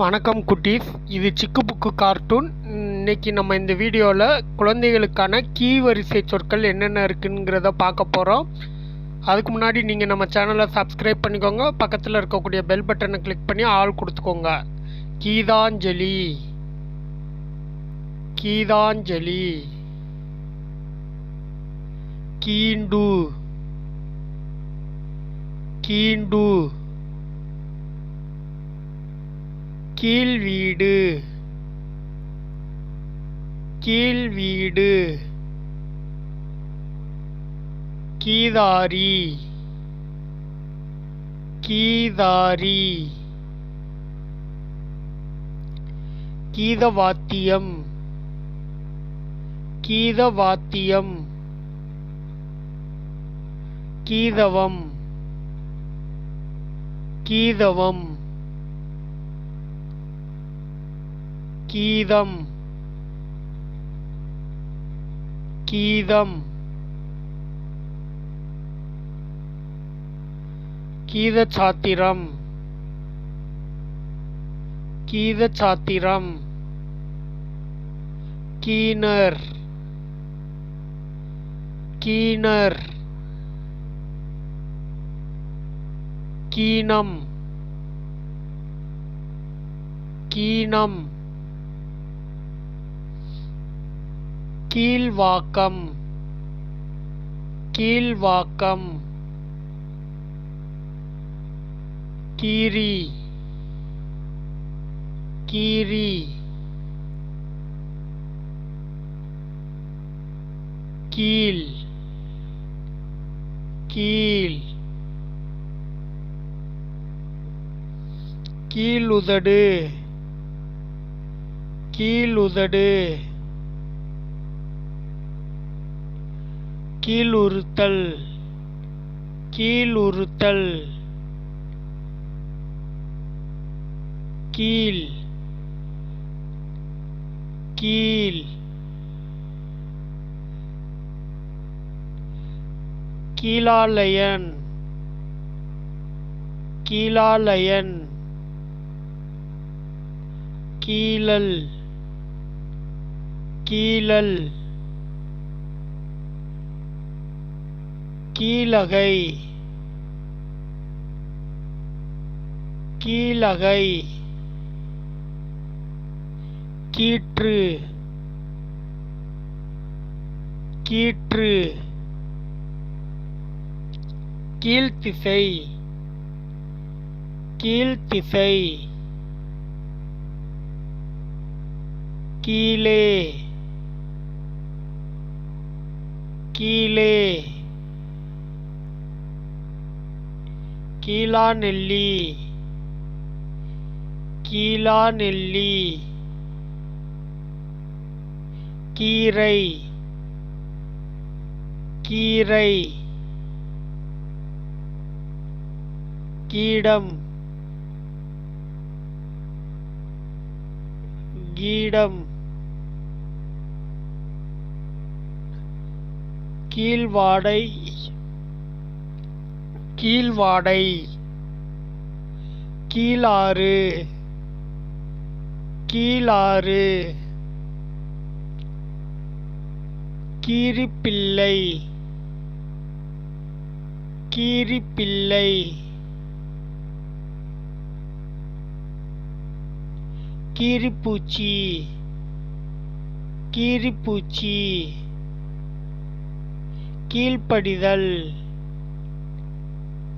வணக்கம் குட்டீஸ், இது சிக்கு புக்கு கார்ட்டூன். இன்னைக்கு நம்ம இந்த வீடியோவில் குழந்தைகளுக்கான கீ வரிசை சொற்கள் என்னென்ன இருக்குங்கிறத பார்க்க போகிறோம். அதுக்கு முன்னாடி நீங்கள் நம்ம சேனலை சப்ஸ்கிரைப் பண்ணிக்கோங்க. பக்கத்தில் இருக்கக்கூடிய பெல் பட்டனை கிளிக் பண்ணி ஆல் கொடுத்துக்கோங்க. கீதாஞ்சலி, கீதாஞ்சலி. கீண்டு, கீண்டு. கீழ்வீடு, கீழ்வீடு. கீதாரி, கீதாரி. கீதவாத்தியம், கீதவாத்தியம். கீதவம், கீதவம். கீதம், கீதம். கீதசாத்திரம், கீதசாத்திரம். கீனர், கீனர். கீனம், கீனம். கீழ்வாக்கம், கீழ்வாக்கம். கீரி, கீரி. கீழ், கீழ். கீழுதடு, கீழுதடு. கீழுறுத்தல், கீழுறுத்தல். கீழ், கீழ். கீழாலயன், கீழாலயன். கீழல், கீழல். கீழகை, கீழகை. கீற்று, கீற்று. கீழ்த்திசை, கீழ்த்திசை. கீழே, கீழே. கீழாநெல்லி, கீழாநெல்லி. கீரை, கீரை. கீடம், கீடம். கீழ்வாடை, கீழ்வாடை. கீழாறு, கீழாறு. கீரிப்பிள்ளை, கீரிப்பிள்ளை. கீரிப்பூச்சி, கீரிப்பூச்சி. கீழ்ப்படிதல்,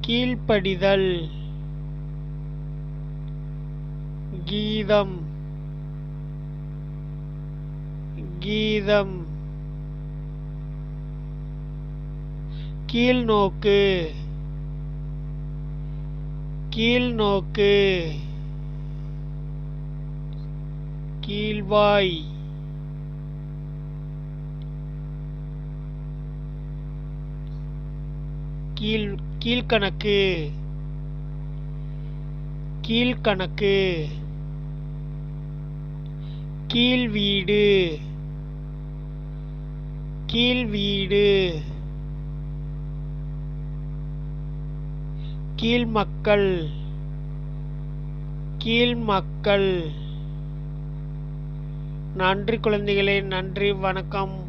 கீழ்ப்படிதல். கீதம், கீதம். கீழ்நோக்கு, கீழ்நோக்கு. கீழ்வாய், கீழ்கணக்கு, கீழ்கணக்கு. கீழ்வீடு, கீழ்வீடு. கீழ்மக்கள், கீழ் மக்கள். நன்றி குழந்தைகளே, நன்றி, வணக்கம்.